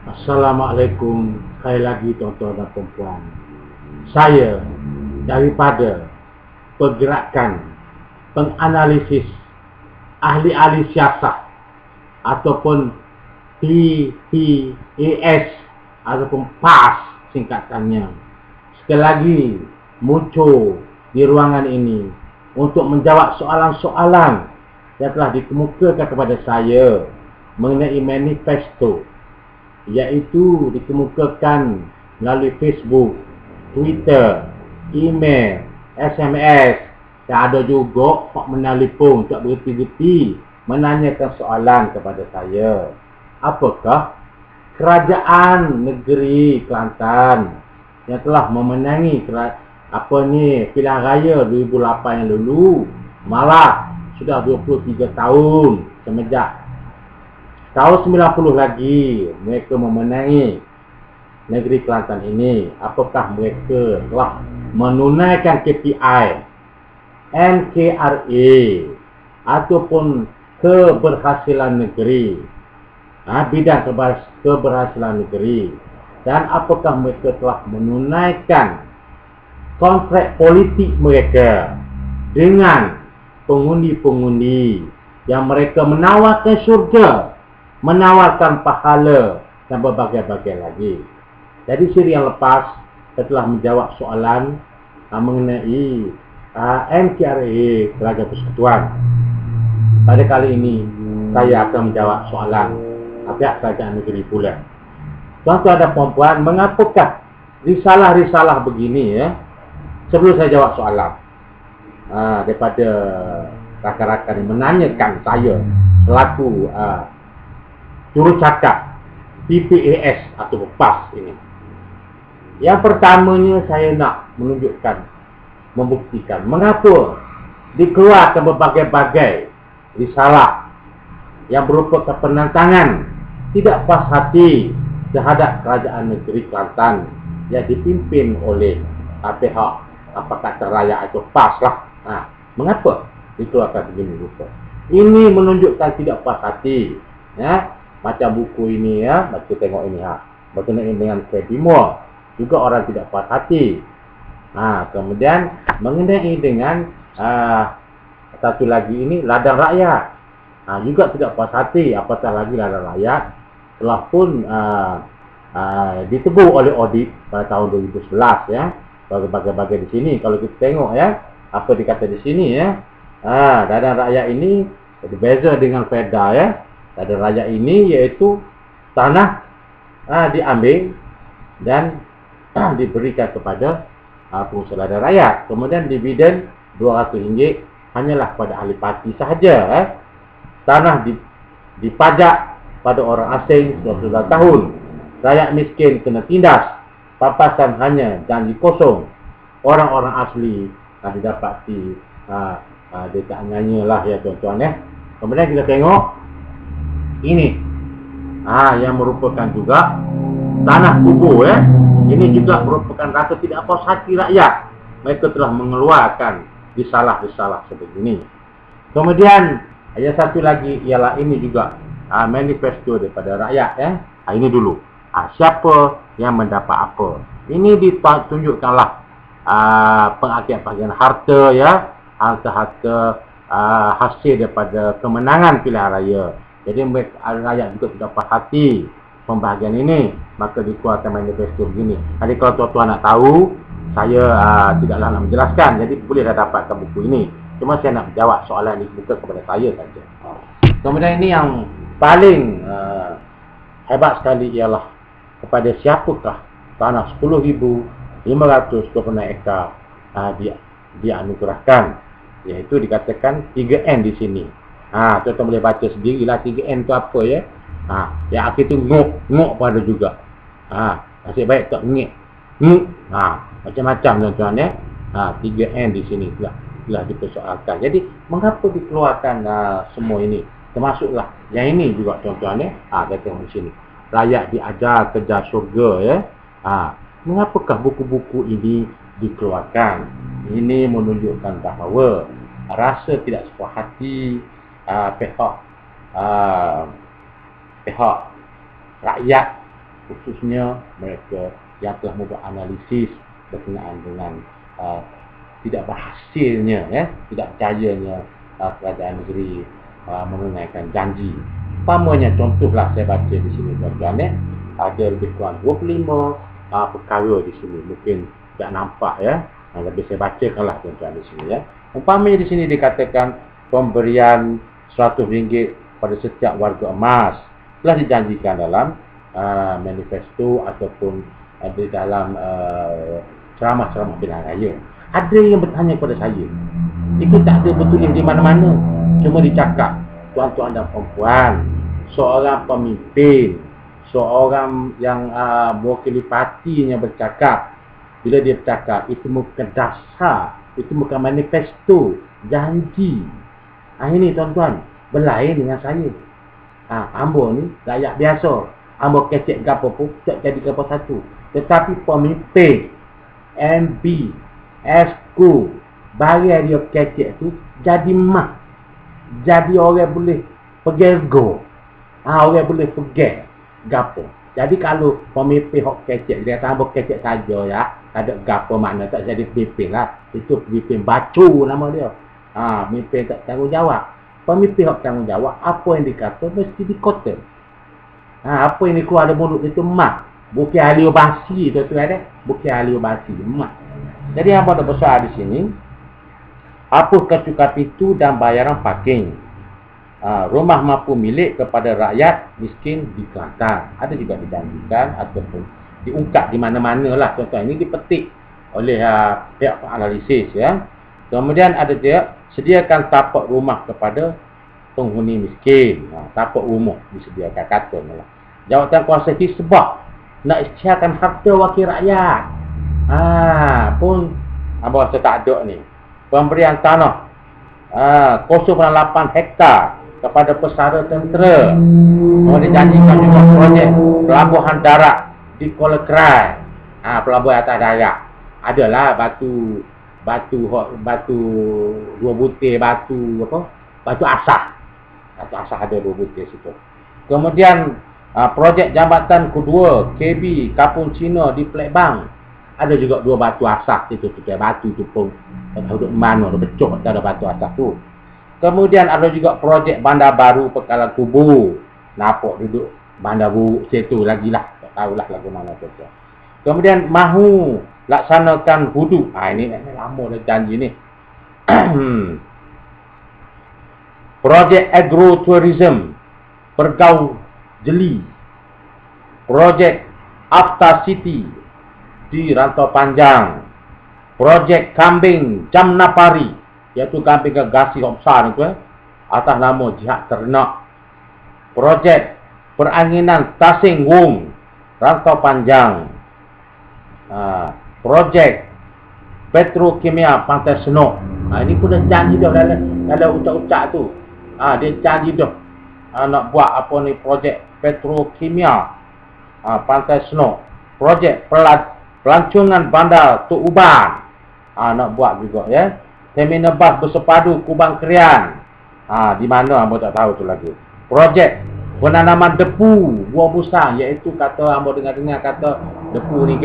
Assalamualaikum. Sekali lagi tuan-tuan dan puan-puan. Saya daripada pergerakan penganalisis ahli-ahli siasat ataupun PPAS ataupun PAS singkatannya. Sekali lagi muncul di ruangan ini untuk menjawab soalan-soalan yang telah dikemukakan kepada saya mengenai manifesto, iaitu dikemukakan melalui Facebook, Twitter, email, SMS, dan ada juga hak menelefon untuk berhenti-henti menanyakan soalan kepada saya. Apakah kerajaan negeri Kelantan yang telah memenangi pilihan raya 2008 yang lalu, malah sudah 23 tahun semenjak tahun 90 lagi mereka memenangi negeri Kelantan ini, apakah mereka telah menunaikan KPI, NKRA ataupun keberhasilan negeri, bidang keberhasilan negeri, dan apakah mereka telah menunaikan kontrak politik mereka dengan pengundi-pengundi yang mereka menawarkan syurga, menawarkan pahala dan berbagai-bagai lagi. Jadi siri yang lepas saya telah menjawab soalan mengenai NKRA Kerajaan Persekutuan. Pada kali ini saya akan menjawab soalan pihak kerajaan negeri pula. Tuan-tuan dan puan-puan, mengapakah risalah-risalah begini ya? Sebelum saya jawab soalan, daripada rakan-rakan yang menanyakan saya selaku jurucakap PPAS atau PAS ini. Yang pertamanya saya nak menunjukkan, membuktikan mengapa dikeluarkan berbagai-bagai risalah yang merupakan penentangan tidak puas hati terhadap kerajaan negeri Kelantan yang dipimpin oleh pihak kata rakyat atau PAS lah. Mengapa dikeluarkan begini rupa? Ini menunjukkan tidak puas hati ya. Macam buku ini ya, baca tengok ini berkenaan dengan Timur juga orang tidak puas hati. Kemudian mengenai dengan satu lagi ini ladang rakyat, juga tidak puas hati, apatah lagi ladang rakyat telah pun ditegur oleh audit pada tahun 2011 ya. Bagai-bagai di sini kalau kita tengok ya, apa dikata di sini ya. Ladang rakyat ini berbeza dengan Perda ya. Ladang rakyat ini iaitu tanah diambil dan diberikan kepada pengusaha ladang rakyat. Kemudian dividen RM200 hanyalah pada ahli parti sahaja. Tanah dipajak pada orang asing 12 tahun. Rakyat miskin kena tindas. Papasan hanya janji kosong. Orang-orang asli didapati dia tak nyanyi lah ya tuan-tuan ya. Kemudian kita tengok ini yang merupakan juga tanah kubur ya. Ini juga merupakan rasa tidak puas hati rakyat. Mereka telah mengeluarkan risalah-risalah seperti ini. Kemudian yang satu lagi ialah ini juga manifesto daripada rakyat ya. Ini dulu. Siapa yang mendapat apa? Ini ditunjukkanlah pengakibat harta ya, harta hasil daripada kemenangan pilihan raya. Jadi rakyat juga tidak puas hati pembahagian ini, maka dikeluarkan manifesto begini. Jadi kalau tuan-tuan nak tahu, saya tidaklah nak menjelaskan. Jadi boleh dah dapatkan buku ini. Cuma saya nak menjawab soalan yang dibuka kepada saya saja. Kemudian ini yang paling hebat sekali ialah kepada siapakah tanah 10,526 ekar dianugerahkan, iaitu dikatakan 3N di sini. Tuan-tuan boleh baca sendirilah 3N tu apa ya. Yang akhir tu ngok pada juga. Nasib baik tak ngek. Macam-macam tuan-tuan ya. 3N di sini telah dipersoalkan. Jadi mengapa dikeluarkan semua ini? Termasuklah yang ini juga tuan-tuan ya. Kita tengok di sini. Rakyat diajar kejar syurga ya. Mengapakah buku-buku ini dikeluarkan? Ini menunjukkan bahawa rasa tidak sepuas hati pihak rakyat khususnya mereka yang telah membuat analisis berkenaan dengan tidak berhasilnya, tidak percayanya kerajaan negeri menunaikan janji. Umpamanya contohlah saya baca di sini tuan-tuan, ada lebih kurang 25 perkara di sini, mungkin tak nampak lebih saya bacakanlah tuan-tuan di sini Umpamanya di sini dikatakan pemberian RM100 pada setiap warga emas telah dijanjikan dalam manifesto ataupun di dalam ceramah-ceramah pilihan raya. Ada yang bertanya kepada saya, itu tak ada bertulis di mana-mana, cuma dicakap tuan-tuan dan puan-puan, seorang pemimpin, seorang yang mewakili partinya bercakap, bila dia bercakap itu bukan dasar, itu bukan manifesto, janji. Ini tuan-tuan berlain dengan saya. Ambo ni rakyat biasa, ambo kecek gapo pun tak jadi gapo satu, tetapi pemimpin MB Esku bagi dia kecek tu jadi mah, jadi orang boleh pergi-go, orang boleh pergi gapo. Jadi kalau pemimpin hok kecek dia tambah kecek saja ada gapo makna tak jadi pemimpin lah. Itu pemimpin bacu nama dia. Pemimpin tak tanggungjawab. Pemimpin hok tanggungjawab, apa yang dikata mesti dikota. Apa yang keluar dari mulut itu mak. Bukan ahli basi tu ada. Bukan ahli basi mak. Jadi apa ada besar di sini? Hapuskan cukai pintu dan bayaran parking. Rumah mampu milik kepada rakyat miskin di Kelantan. Ada juga dijanjikan ataupun diungkap di mana-mana lah. Contoh ini dipetik oleh pihak analisis Kemudian ada dia sediakan tapak rumah kepada penghuni miskin. Tapak rumah disediakan katalah. Jawatan kuasa hisbah nak isytiharkan harta wakil rakyat. Pun abang saya tak ada ni. Pemberian tanah 0.8 hektar kepada pesara tentera. Dijanjikan juga projek pelabuhan darat di Kuala Krai. Pelabuhan atas darat. Adalah batu dua butir batu asah. Batu asah ada 2 butir situ. Kemudian projek jambatan kedua KB Kapung Cina di Plekbang. Ada juga 2 batu asah situ, batu tu pun tak tahu duduk mana, pecah tak ada batu asah tu. Kemudian ada juga projek bandar baru Pekalan Kubu. Nampak duduk bandar baru situ lagi lah, tak tahulah lagu mana tu. Kemudian mahu laksanakan hudu. Ini lama dah janji ni. Projek agrotourism Pergau Jeli. Projek After City di Rantau Panjang. Projek kambing Jamnapari, iaitu kambing gegasi besar itu atas nama Jihad Ternak. Projek peranginan Tasing Wung, Rantau Panjang. Projek petrokimia Pantai Senok. Ini pun dah janji dah dalam ucap-ucap tu. Dia janji dah nak buat apa ni, projek petrokimia Pantai Senok. Projek pelancongan bandar Tok Uban. Nak buat juga Terminal bas bersepadu Kubang Krian. Di mana hamba tak tahu tu lagi. Projek penanaman depu buah busang, iaitu kata hamba dengar-dengar kata depu ni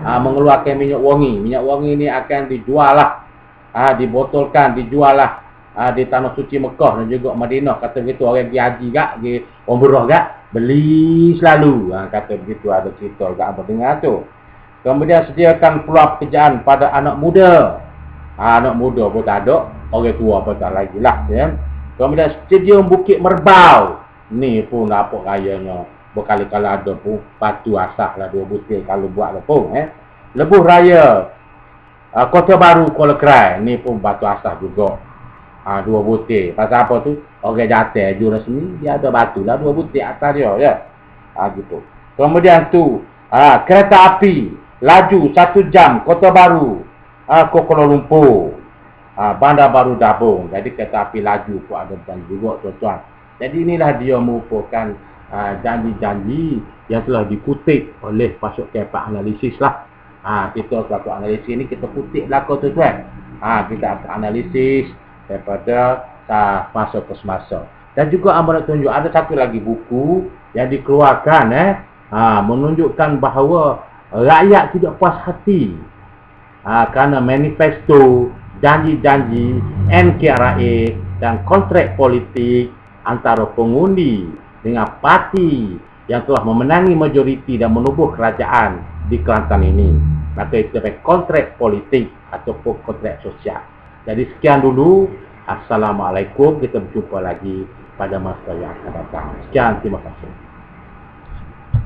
mengeluarkan minyak wangi. Minyak wangi ni akan dijual lah, dibotolkan, dijual lah di Tanah Suci Mekah dan juga Madinah. Kata begitu, orang pergi haji pergi umrah beli selalu. Kata begitu, ada cerita hamba dengar tu. Kemudian sediakan peluang pekerjaan pada anak muda. Anak muda pun tak ada, orang tua pun tak lagi lah Kemudian stadium Bukit Merbau. Ni pun apa rayanya, berkali-kali ada pun batu asah lah 2 butir kalau buat lah pun Lebuh Raya Kota Baru Kuala Krai. Ni pun batu asah juga 2 butir. Pasal apa tu, orang jatuh jurus ni dia ada batu lah 2 butir atas dia gitu. Kemudian tu kereta api laju 1 jam Kota Baru Kuala Lumpur, Bandar Baru Dabung. Jadi kereta api laju pun ada janji juga tuan-tuan. Jadi inilah dia merupakan janji-janji yang telah dikutip oleh pasukan analisis lah. Kita selaku analisis ni kita kutip belakang tuan-tuan. Kita analisis daripada masa ke semasa. Dan juga hamba nak tunjuk ada satu lagi buku yang dikeluarkan menunjukkan bahawa rakyat tidak puas hati kerana manifesto, janji-janji NKRA dan kontrak politik antara pengundi dengan parti yang telah memenangi majoriti dan menubuh kerajaan di Kelantan ini. Maka itu adalah kontrak politik ataupun kontrak sosial. Jadi sekian dulu. Assalamualaikum. Kita berjumpa lagi pada masa yang akan datang. Sekian, terima kasih.